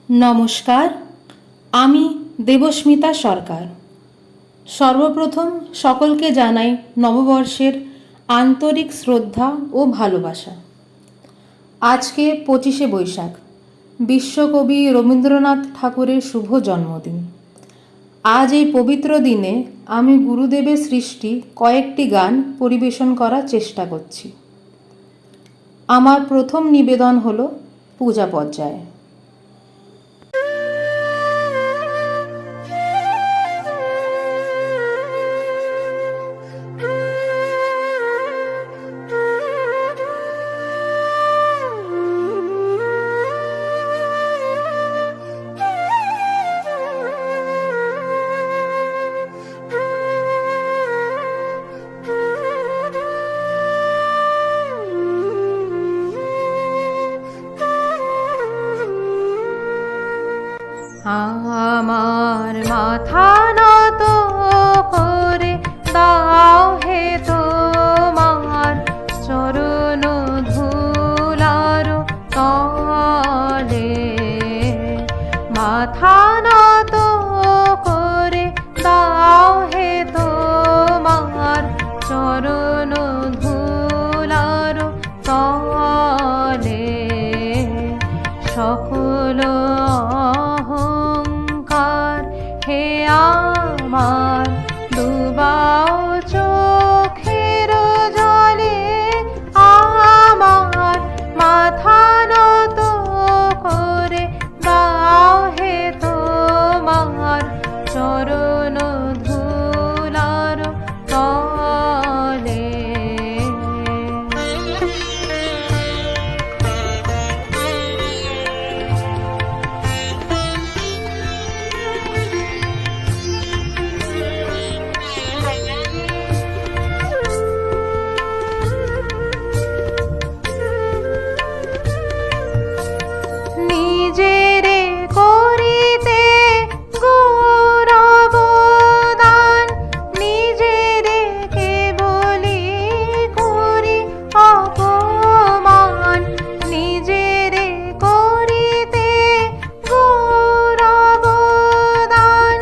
নমস্কার, আমি দেবস্মিতা সরকার। সর্বপ্রথম সকলকে জানাই নববর্ষের আন্তরিক শ্রদ্ধা ও ভালোবাসা। আজকে 25শে বৈশাখ, বিশ্বকবি রবীন্দ্রনাথ ঠাকুরের শুভ জন্মদিন। আজ এই পবিত্র দিনে আমি গুরুদেবের সৃষ্টি কয়েকটি গান পরিবেশন করার চেষ্টা করছি। আমার প্রথম নিবেদন হলো পূজা পর্যায়ে। আমার মাথা নত করে দাও হে তোমার চরণ ধুলার তলে, মাথা নত করে দাও হে তোমার চরণ ধুলার তলে, সকল হে আমার ডুবাও চোখের জলে, আমার মাথা নত করে দাও হে তোমার চরণ ধুলার তলে। নিজেরে করিতে গৌরব দান, নিজেরে কেবলি করি অপমান, নিজেরে করিতে গৌরব দান,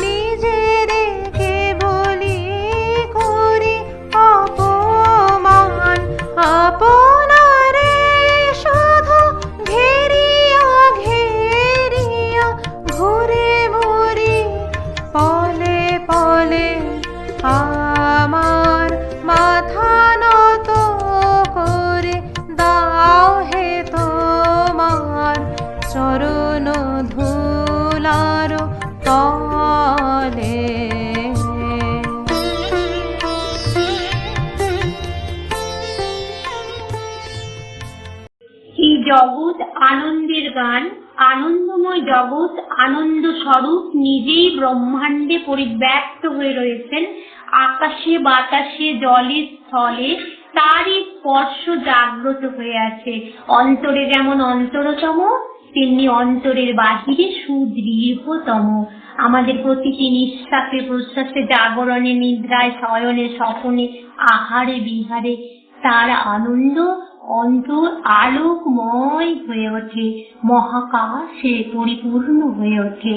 নিজেরে কেবলি করি অপমান, আপনারে শুধু ঘেরিয়া ঘেরিয়া ঘুরে মরি পলে পলে, আমার মাথা নত করে দাও হে তোমার চরণ ধুলার তলে। এই জগৎ আনন্দের গান, আনন্দময় জগৎ, আনন্দ স্বরূপ নিজেই ব্রহ্মাণ্ডে পরিব্যাপ্ত হয়ে রয়েছেন, আকাশে বাতাসে জলে স্থলে তারই স্পর্শ জাগ্রত হয়ে আছে। অন্তরে যেমন অন্তরতম, তেমনি অন্তরের বাহিরে সুদৃঢ়তম। আমাদের প্রতিটি নিঃশ্বাসে প্রশ্বাসে, জাগরণে নিদ্রায় শয়নে স্বপনে আহারে বিহারে তার আনন্দ অন্তর আলোকময় হয়ে ওঠে, মহাকাশে পরিপূর্ণ হয়ে ওঠে।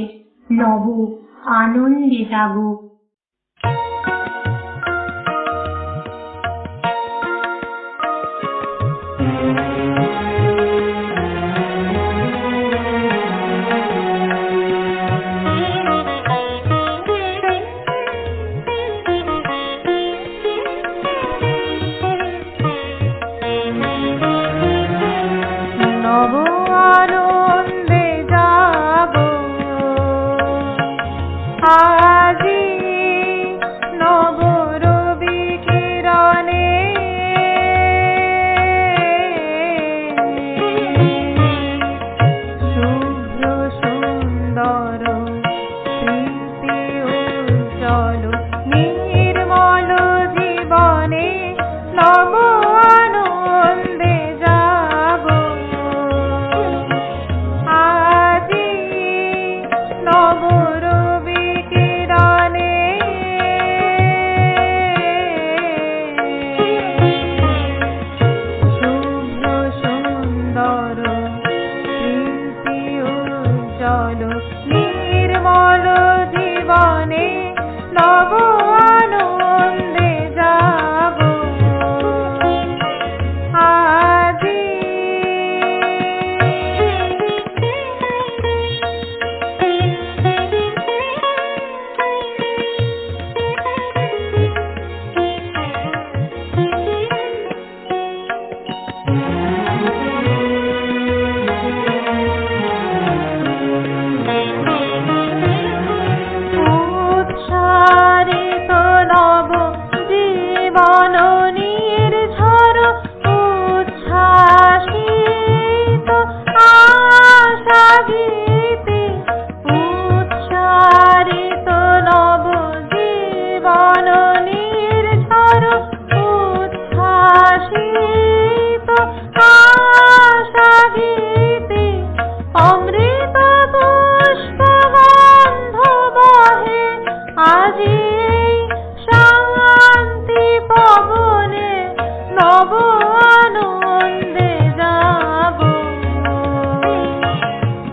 নব আনন্দে জাগো। নব আনন্দে জাগো, আজি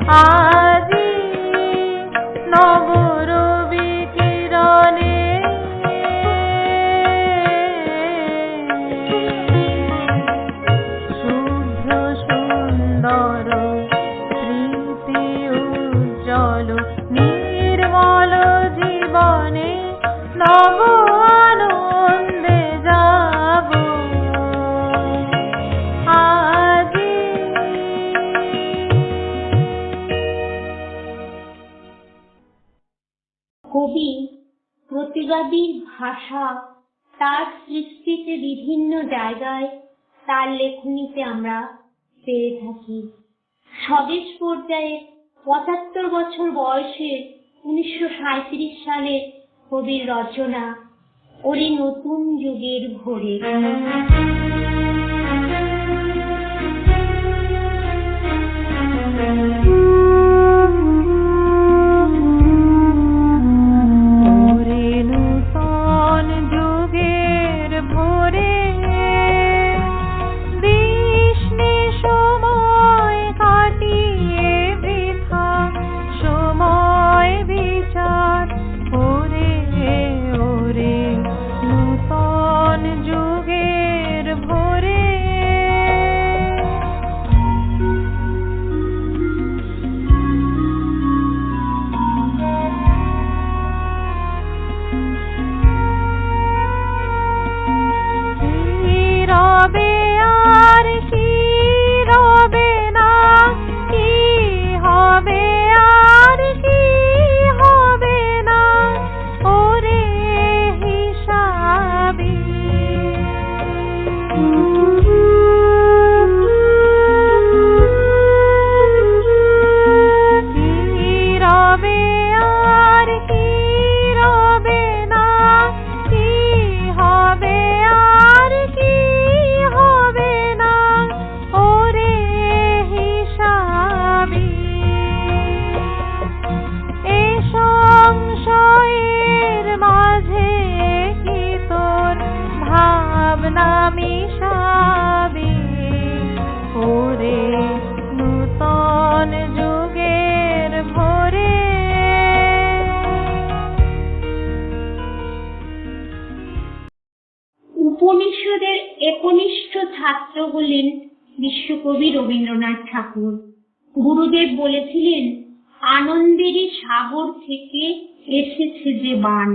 আজি নবরবি কিরণে শুভ্র সুন্দর স্মৃতি উজ্জ্বল নির্মল জীবনে নব আনন্দে যাব আজি। কবি প্রতিবাদীর ভাষা তার সৃষ্টিতে বিভিন্ন জায়গায় তার লেখনীতে আমরা পেয়ে থাকি। স্বদেশ পর্যায়ে ৭৫ বছর বয়সে ১৯৩৭ সালে কবির রচনা ওরে নতুন যুগের ভোরে। ওরে নূতন যুগের ভোরে দিশনি সময় কাটিয়ে বৃথা সময় বিচার ওরে ওরে নূতন যুগের ভোরে। কি রবে আর কি রবে না, কি হবে আর কি হবে না ওরে হিসাবি। কি রবে আর কি রবে না, কি হবে আর কি হবে না ওরে হিসাবি। এ সংশয়ের মাঝে কি তোর ভাবনা মিশাবি ওরে নূতন যুগের ভোরে। উপনিষদের একনিষ্ঠ ছাত্র হলেন বিশ্বকবি রবীন্দ্রনাথ ঠাকুর। গুরুদেব বলেছিলেন, আনন্দেরই সাগর থেকে এসেছে যে বাণ।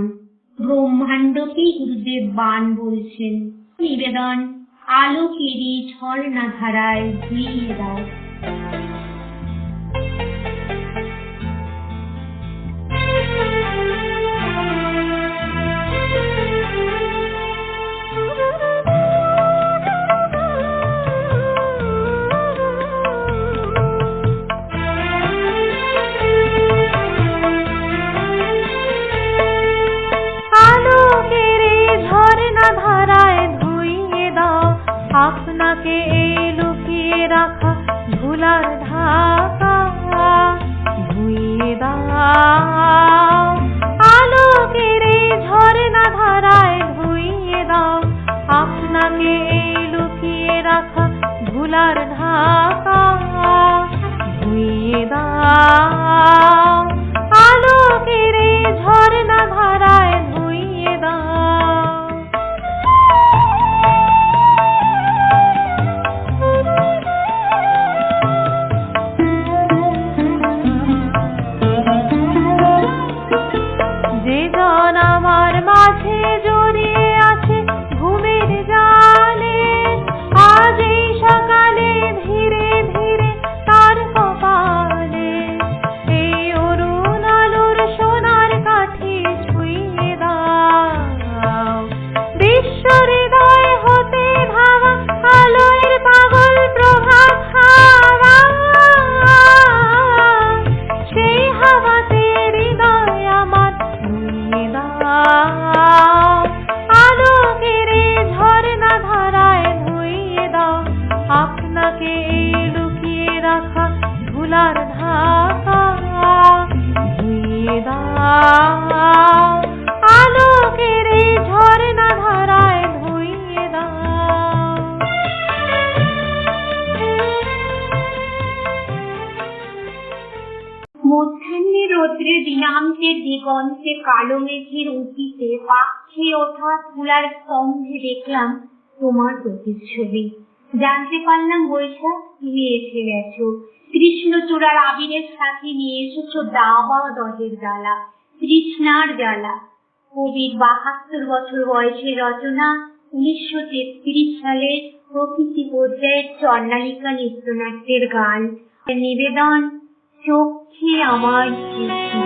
ব্রহ্মাণ্ডকেই গুরুদেব বাণ বলছেন। নিবেদন, আলোকেরই ঝর্ণা ধারায় ধুইয়ে দাও। আলোকের এই ঝর্ণা ধারায় ধুইয়ে দাও আপনাকে এই লুকিয়ে রাখা ঝুলার ঢাকা ধুইয়ে দাও। আলোকের এই ঝর্ণা ধারায় ধুইয়ে দাও আপনাকে এই লুকিয়ে রাখা ঝুলার ঢাকা ধুইয়ে দাও। আলোকের এই ঝর্ণা ধারায় ধুইয়ে দাও। যে জন আমার মাঝে জড়িয়ে আছে ঘুমের জালে, আজ এই সকালে ধীরে ধীরে তার কপালে এই অরুণ আলোর সোনার কাঠি ছুঁয়ে দাও। বিশ্ব হৃদয় হতে ভাবা আলোর পাগল প্রভা হাওয়া, সেই হাওয়াতে হৃদয় আমার ধুইয়ে দাও। আলোকের এই ঝর্ণা ধারায় ধুইয়ে দাও আপনাকে এই লুকিয়ে রাখা ঝুলার ঢাকা ধুইয়ে দাও। আলোকের এই ঝর্ণা ধারায় ধুইয়ে দাও। মধ্যাহ্নে রৌদ্রে দিনান্তে দিগন্তে কালো মেঘের উঁকিতে পাক খেয়ে ওঠা তুলার স্তম্ভে দেখলাম তোমার প্রতিচ্ছবি। জানতে পারলাম বৈশাখ তুমি এসে গেছো। কৃষ্ণচূড়ার আবিরের সাথে নিয়ে এসেছো দাবা দহের জ্বালা, তৃষ্ণার জ্বালা। কবির ৭২ বছর বয়সের রচনা ১৯৩৩ সালে প্রকৃতি পর্যায়ের স্বর্ণালিকা নৃত্যনাট্যের গান, নিবেদন চোখে আমার কৃষ্ণ।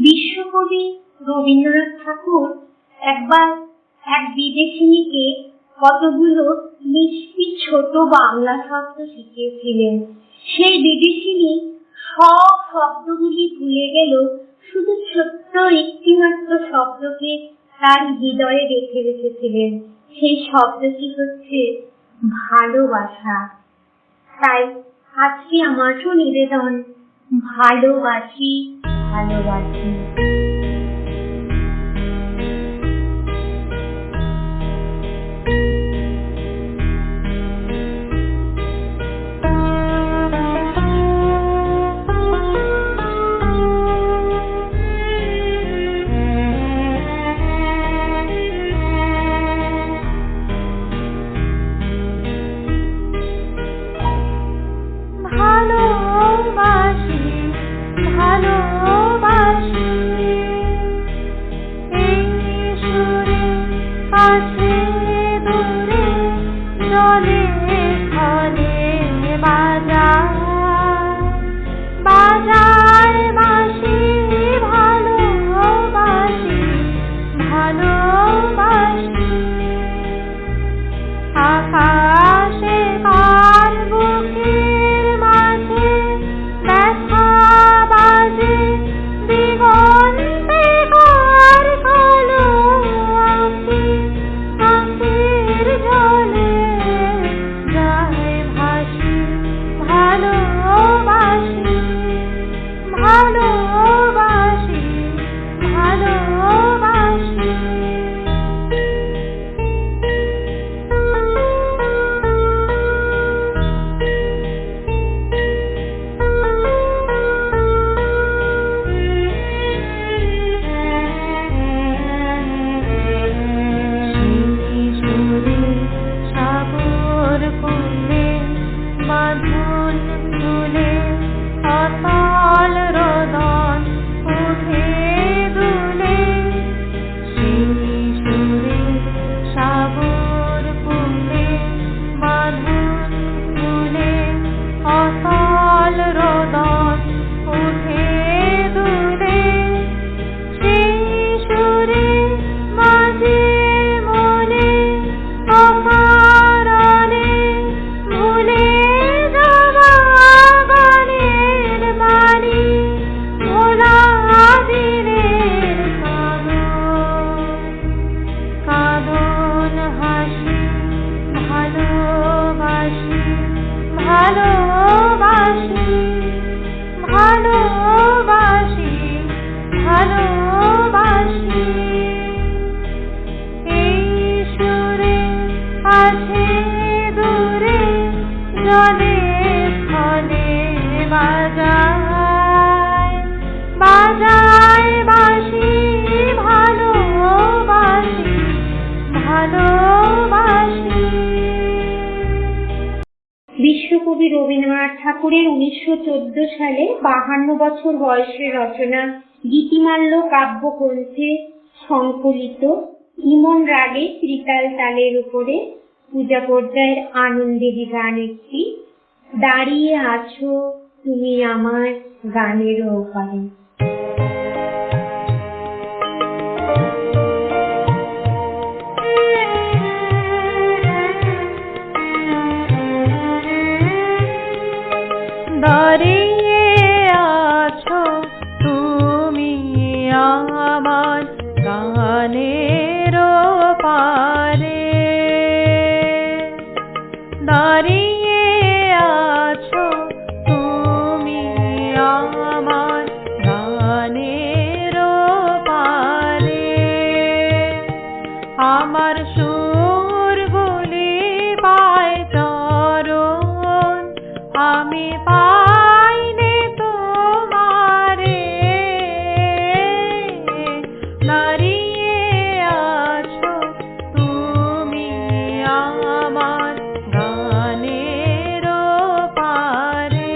বিশ্বকবি রবীন্দ্রনাথ ঠাকুর একবার এক বিদেশিনীকে কতগুলো মিষ্টি ছোট বাংলা শব্দ শিখিয়েছিলেন। সেই বিদেশিনী সব শব্দগুলি ভুলে গেল, শুধু ছোট্ট একটিমাত্র শব্দকে তার হৃদয়ে রেখে রেখেছিলেন। সেই শব্দটি হচ্ছে ভালোবাসা। তাই আজকে আমার নিবেদন, ভালোবাসি ভালোবাসি। ভালোবাসি ভালোবাসি জলে স্থলে বাজায় বাজায় বাঁশি ভালোবাসি ভালোবাসি। বিশ্বকবি রবীন্দ্রনাথ ঠাকুরের 1914 সালে 52 বছর বয়সে রচনা গীতিমাল্য কাব্যগ্রন্থে সংকলিত ইমন রাগে ত্রিতাল তালের উপরে পূজা পর্যায়ের আনন্দেরই গান একটি, দাঁড়িয়ে আছো তুমি আমার গানের ওপারে। দাঁড়িয়ে আছো তুমি আমার গানের পারে, দাঁড়িয়ে আছো তুমি আমার গানের পারে। আমার সুরগুলি পায় চরণ, আমি পাইনে তোমারে, দাঁড়িয়ে আছো তুমি আমার গানের পারে।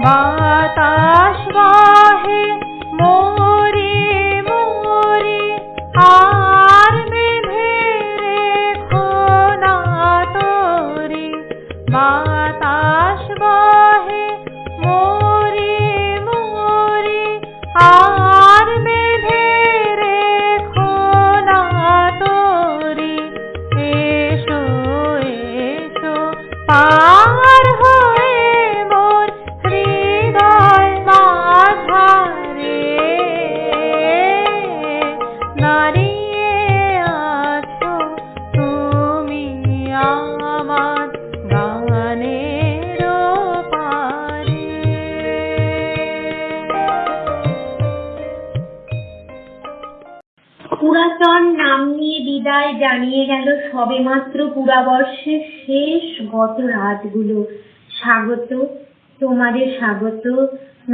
বাতাস বহে মোরে মোরে আর মেঘে রেখো না তোরে, বাতাস বহে মোরে মোরে আর মেঘে রেখো না তোরে। এসো এসো পার হয়ে মোর হৃদয় মাঝারে, দাঁড়িয়ে আছো তুমি আমার গানের পারে। পুরাতন নাম নিয়ে বিদায় জানিয়ে গেল সবেমাত্র পুরাবর্ষের শেষ গত রাতগুলো। স্বাগত, তোমাদের স্বাগত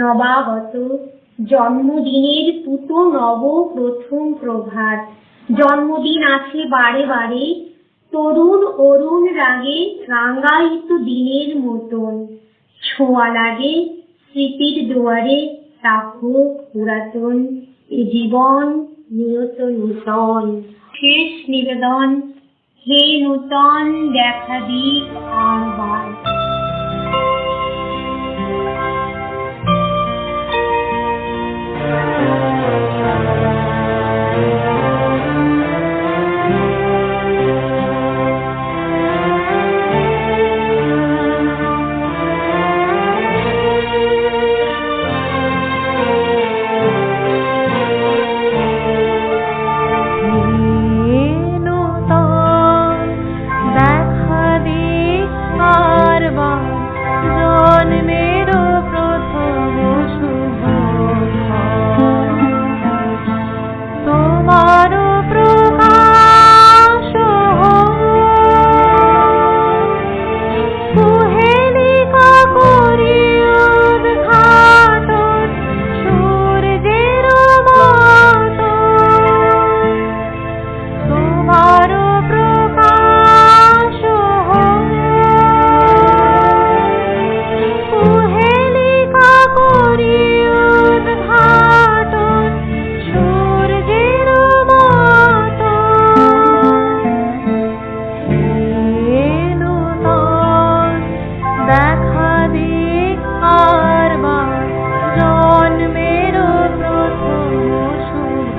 নবাগত জন্মদিনের পুতো নব প্রথম প্রভাত। জন্মদিন আছে বারে বারে তরুণ অরুণ রাগে রাঙ্গায়িত দিনের মতন, ছোঁয়া লাগে স্মৃতির দুয়ারে তাকো পুরাতন এ জীবন নিয়ত নূতন। শেষ নিবেদন, হে নূতন দেখা দিক আরবার। দেখা দিক আরবার জন্মের প্রথম শুভ তোমার প্রকাশ কুহেলিকা করি উদ্ঘাটন সূর্যের মতন, তোমার প্রকাশ কুহেলিকা করি উদ্ঘাটন সূর্যের মতন। হে নূতন দেখা দিক আরবার জন্মের প্রথম শুভ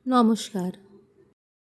নমস্কার।